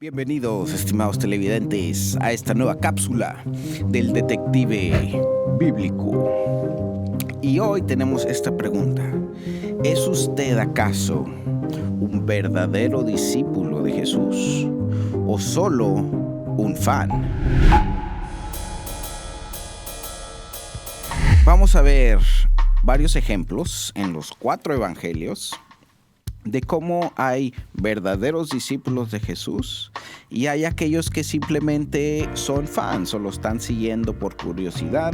Bienvenidos, estimados televidentes, a esta nueva cápsula del detective bíblico. Y hoy tenemos esta pregunta: ¿es usted acaso un verdadero discípulo de Jesús o solo un fan? Vamos a ver varios ejemplos en los 4 evangelios de cómo hay verdaderos discípulos de Jesús y hay aquellos que simplemente son fans o lo están siguiendo por curiosidad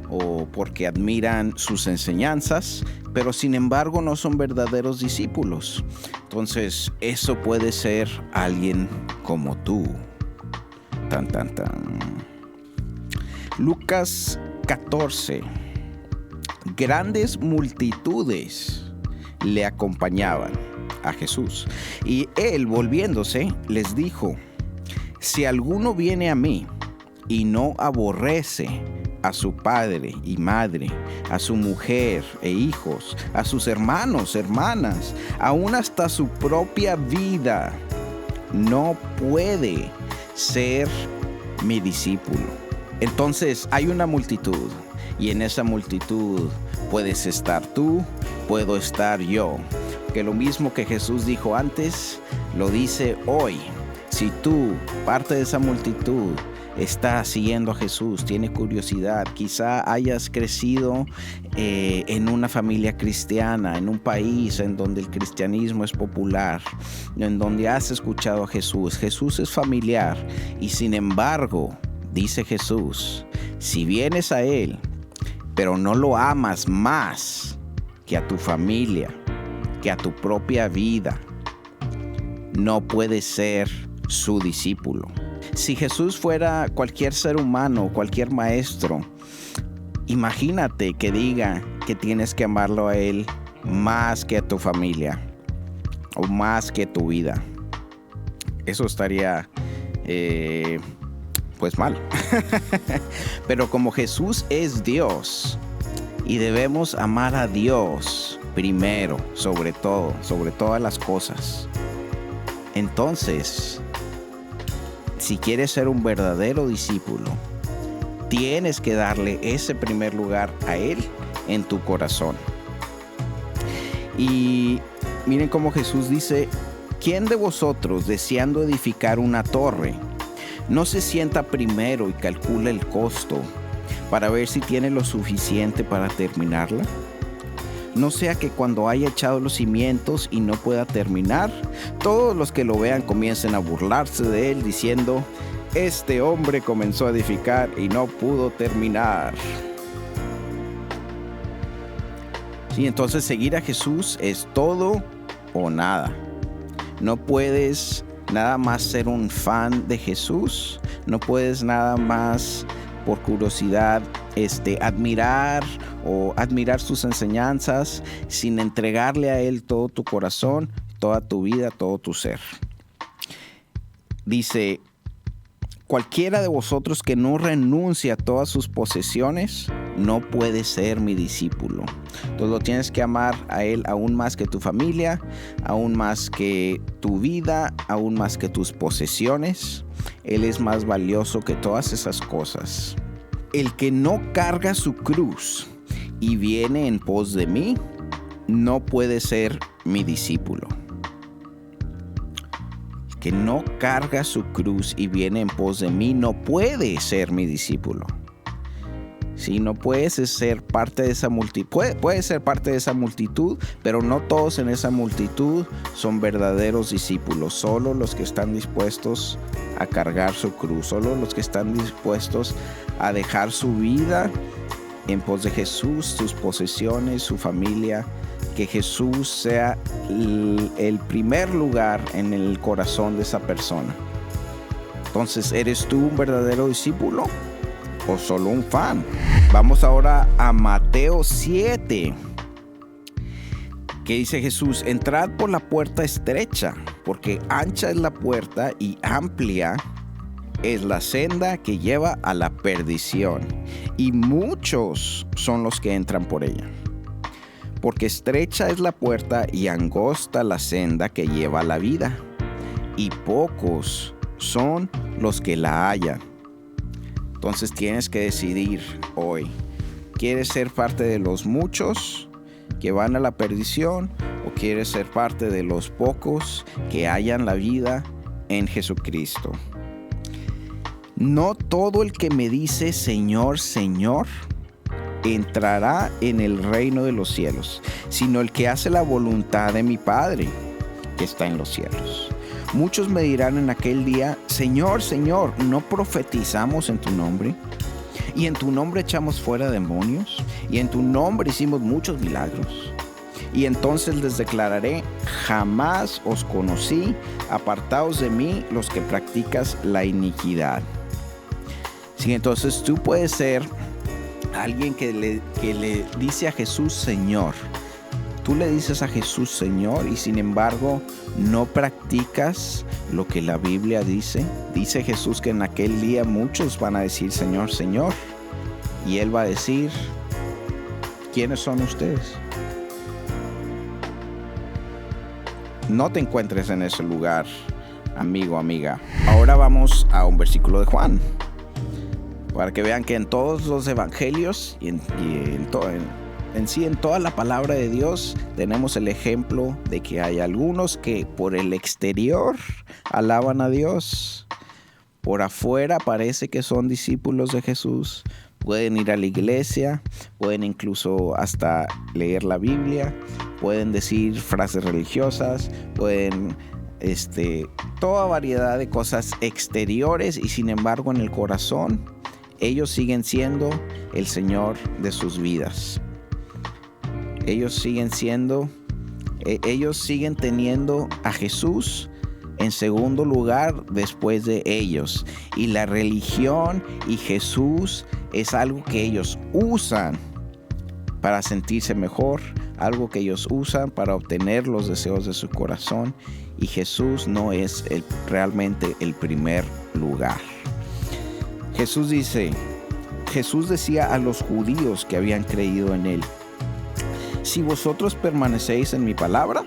o porque admiran sus enseñanzas, pero sin embargo no son verdaderos discípulos. Entonces, eso puede ser alguien como tú. Tan, tan, tan. Lucas 14. Grandes multitudes le acompañaban a Jesús. Y él, volviéndose, les dijo: si alguno viene a mí y no aborrece a su padre y madre, a su mujer e hijos, a sus hermanos, hermanas, aún hasta su propia vida, no puede ser mi discípulo. Entonces hay una multitud, y en esa multitud puedes estar tú, puedo estar yo. Que lo mismo que Jesús dijo antes, lo dice hoy. Si tú, parte de esa multitud, estás siguiendo a Jesús, tiene curiosidad, quizá hayas crecido en una familia cristiana, en un país en donde el cristianismo es popular, en donde has escuchado a Jesús. Jesús es familiar y sin embargo, dice Jesús, si vienes a Él, pero no lo amas más que a tu familia, que a tu propia vida, no puedes ser su discípulo. Si Jesús fuera cualquier ser humano, cualquier maestro, imagínate que diga que tienes que amarlo a Él más que a tu familia o más que tu vida. Eso estaría pues mal. Pero como Jesús es Dios y debemos amar a Dios primero, sobre todo, sobre todas las cosas, entonces, si quieres ser un verdadero discípulo, tienes que darle ese primer lugar a Él en tu corazón. Y miren cómo Jesús dice: ¿quién de vosotros, deseando edificar una torre, no se sienta primero y calcula el costo para ver si tiene lo suficiente para terminarla? No sea que cuando haya echado los cimientos y no pueda terminar, todos los que lo vean comiencen a burlarse de él diciendo: este hombre comenzó a edificar y no pudo terminar. Sí, entonces seguir a Jesús es todo o nada. No puedes nada más ser un fan de Jesús, no puedes nada más por curiosidad admirar sus enseñanzas sin entregarle a Él todo tu corazón, toda tu vida, todo tu ser. Dice: cualquiera de vosotros que no renuncie a todas sus posesiones no puede ser mi discípulo. Entonces lo tienes que amar a Él aún más que tu familia, aún más que tu vida, aún más que tus posesiones. Él es más valioso que todas esas cosas. El que no carga su cruz y viene en pos de mí, no puede ser mi discípulo. El que no carga su cruz y viene en pos de mí, no puede ser mi discípulo. Si no puedes ser parte de esa multitud, puedes ser parte de esa multitud, pero no todos en esa multitud son verdaderos discípulos. Solo los que están dispuestos a cargar su cruz, solo los que están dispuestos a dejar su vida en pos de Jesús, sus posesiones, su familia, que Jesús sea el primer lugar en el corazón de esa persona. Entonces, ¿eres tú un verdadero discípulo o solo un fan? Vamos ahora a Mateo 7, que dice Jesús: entrad por la puerta estrecha, porque ancha es la puerta y amplia es la senda que lleva a la perdición, y muchos son los que entran por ella. Porque estrecha es la puerta y angosta la senda que lleva a la vida, y pocos son los que la hallan. Entonces tienes que decidir hoy. ¿Quieres ser parte de los muchos que van a la perdición o quieres ser parte de los pocos que hallan la vida en Jesucristo? No todo el que me dice Señor, Señor, entrará en el reino de los cielos, sino el que hace la voluntad de mi Padre que está en los cielos. Muchos me dirán en aquel día, Señor, Señor, ¿no profetizamos en tu nombre? Y en tu nombre echamos fuera demonios, y en tu nombre hicimos muchos milagros. Y entonces les declararé, jamás os conocí, apartaos de mí los que practicas la iniquidad. Sí, entonces tú puedes ser alguien que le dice a Jesús Señor. Tú le dices a Jesús Señor y sin embargo no practicas lo que la Biblia dice. Dice Jesús que en aquel día muchos van a decir Señor, Señor. Y Él va a decir, ¿quiénes son ustedes? No te encuentres en ese lugar, amigo, amiga. Ahora vamos a un versículo de Juan, para que vean que en todos los evangelios y en toda la palabra de Dios tenemos el ejemplo de que hay algunos que por el exterior alaban a Dios, por afuera parece que son discípulos de Jesús, pueden ir a la iglesia, pueden incluso hasta leer la Biblia, pueden decir frases religiosas, pueden toda variedad de cosas exteriores y sin embargo en el corazón ellos siguen siendo el Señor de sus vidas. Ellos siguen teniendo a Jesús en segundo lugar después de ellos. Y la religión y Jesús es algo que ellos usan para sentirse mejor, algo que ellos usan para obtener los deseos de su corazón. Y Jesús no es realmente el primer lugar. Jesús decía a los judíos que habían creído en Él, si vosotros permanecéis en mi palabra,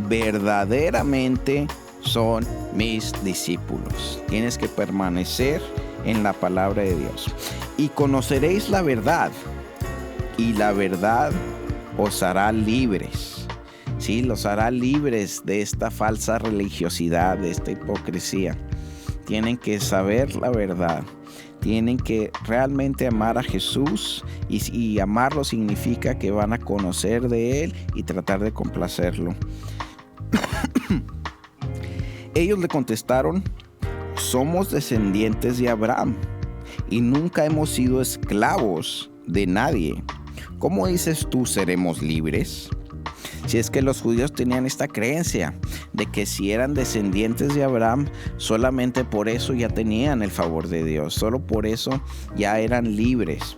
verdaderamente son mis discípulos. Tienes que permanecer en la palabra de Dios. Y conoceréis la verdad, y la verdad os hará libres. Sí, los hará libres de esta falsa religiosidad, de esta hipocresía. Tienen que saber la verdad. Tienen que realmente amar a Jesús y amarlo significa que van a conocer de Él y tratar de complacerlo. Ellos le contestaron, somos descendientes de Abraham y nunca hemos sido esclavos de nadie. ¿Cómo dices tú seremos libres? Si es que los judíos tenían esta creencia de que si eran descendientes de Abraham, solamente por eso ya tenían el favor de Dios, solo por eso ya eran libres.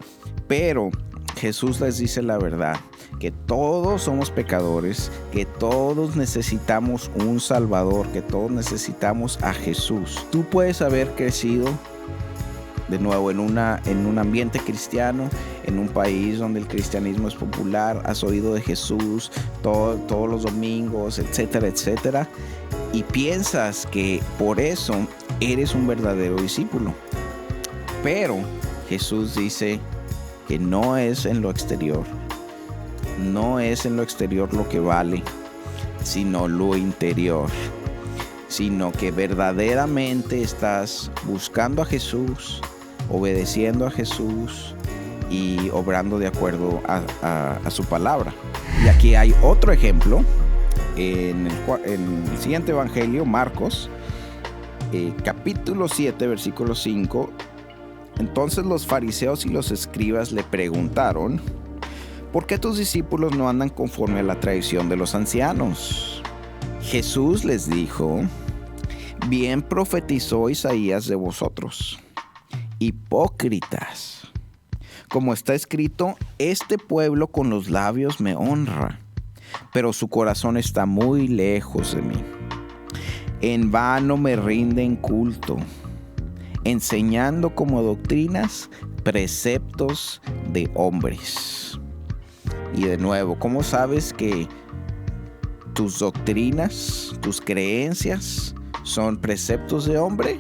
Pero Jesús les dice la verdad, que todos somos pecadores, que todos necesitamos un Salvador, que todos necesitamos a Jesús. Tú puedes haber crecido de nuevo en un ambiente cristiano, en un país donde el cristianismo es popular, has oído de Jesús todos los domingos, etcétera, etcétera, y piensas que por eso eres un verdadero discípulo. Pero Jesús dice que no es en lo exterior, no es en lo exterior lo que vale, sino lo interior. Sino que verdaderamente estás buscando a Jesús, obedeciendo a Jesús y obrando de acuerdo a su palabra. Y aquí hay otro ejemplo en el siguiente evangelio, Marcos, capítulo 7, versículo 5. Entonces los fariseos y los escribas le preguntaron, ¿por qué tus discípulos no andan conforme a la tradición de los ancianos? Jesús les dijo, bien profetizó Isaías de vosotros, hipócritas. Como está escrito, este pueblo con los labios me honra, pero su corazón está muy lejos de mí. En vano me rinden culto, enseñando como doctrinas preceptos de hombres. Y de nuevo, ¿cómo sabes que tus doctrinas, tus creencias ¿Son preceptos de hombre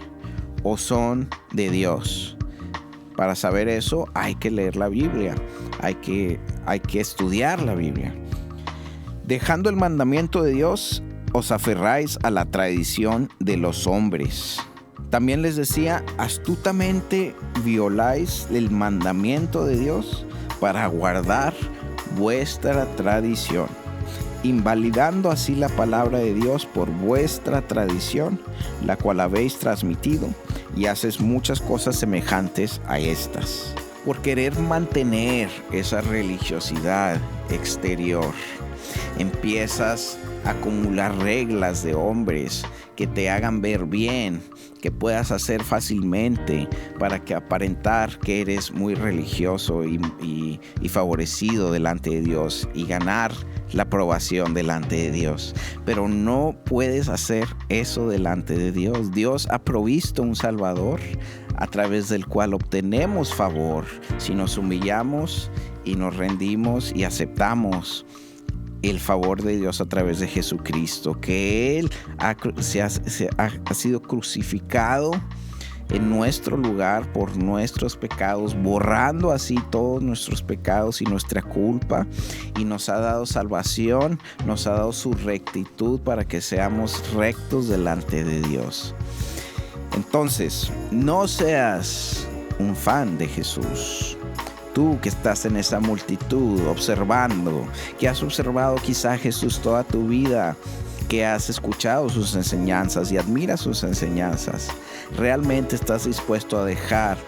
o son de Dios? Para saber eso hay que leer la Biblia, hay que estudiar la Biblia. Dejando el mandamiento de Dios, os aferráis a la tradición de los hombres. También les decía, astutamente violáis el mandamiento de Dios para guardar vuestra tradición, invalidando así la palabra de Dios por vuestra tradición, la cual habéis transmitido, y haces muchas cosas semejantes a estas. Por querer mantener esa religiosidad exterior, empiezas a acumular reglas de hombres que te hagan ver bien, que puedas hacer fácilmente para que aparentar que eres muy religioso y favorecido delante de Dios y ganar la aprobación delante de Dios. Pero no puedes hacer eso delante de Dios. Dios ha provisto un Salvador a través del cual obtenemos favor si nos humillamos y nos rendimos y aceptamos el favor de Dios a través de Jesucristo, que Él ha sido crucificado en nuestro lugar por nuestros pecados, borrando así todos nuestros pecados y nuestra culpa, y nos ha dado salvación, nos ha dado su rectitud para que seamos rectos delante de Dios. Entonces, no seas un fan de Jesús. Tú que estás en esa multitud observando, que has observado quizá a Jesús toda tu vida, que has escuchado sus enseñanzas y admiras sus enseñanzas, ¿realmente estás dispuesto a dejar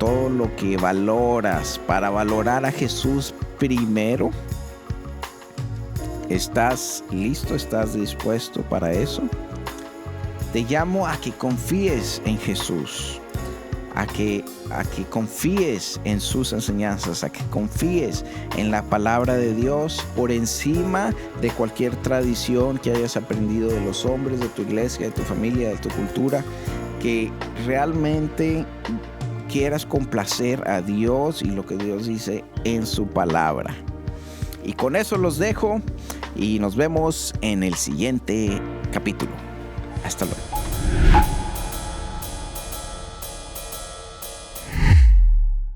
todo lo que valoras para valorar a Jesús primero? ¿Estás listo? ¿Estás dispuesto para eso? Te llamo a que confíes en Jesús, a que confíes en sus enseñanzas, a que confíes en la palabra de Dios por encima de cualquier tradición que hayas aprendido de los hombres, de tu iglesia, de tu familia, de tu cultura, que realmente quieras complacer a Dios y lo que Dios dice en su palabra. Y con eso los dejo y nos vemos en el siguiente capítulo. Hasta luego.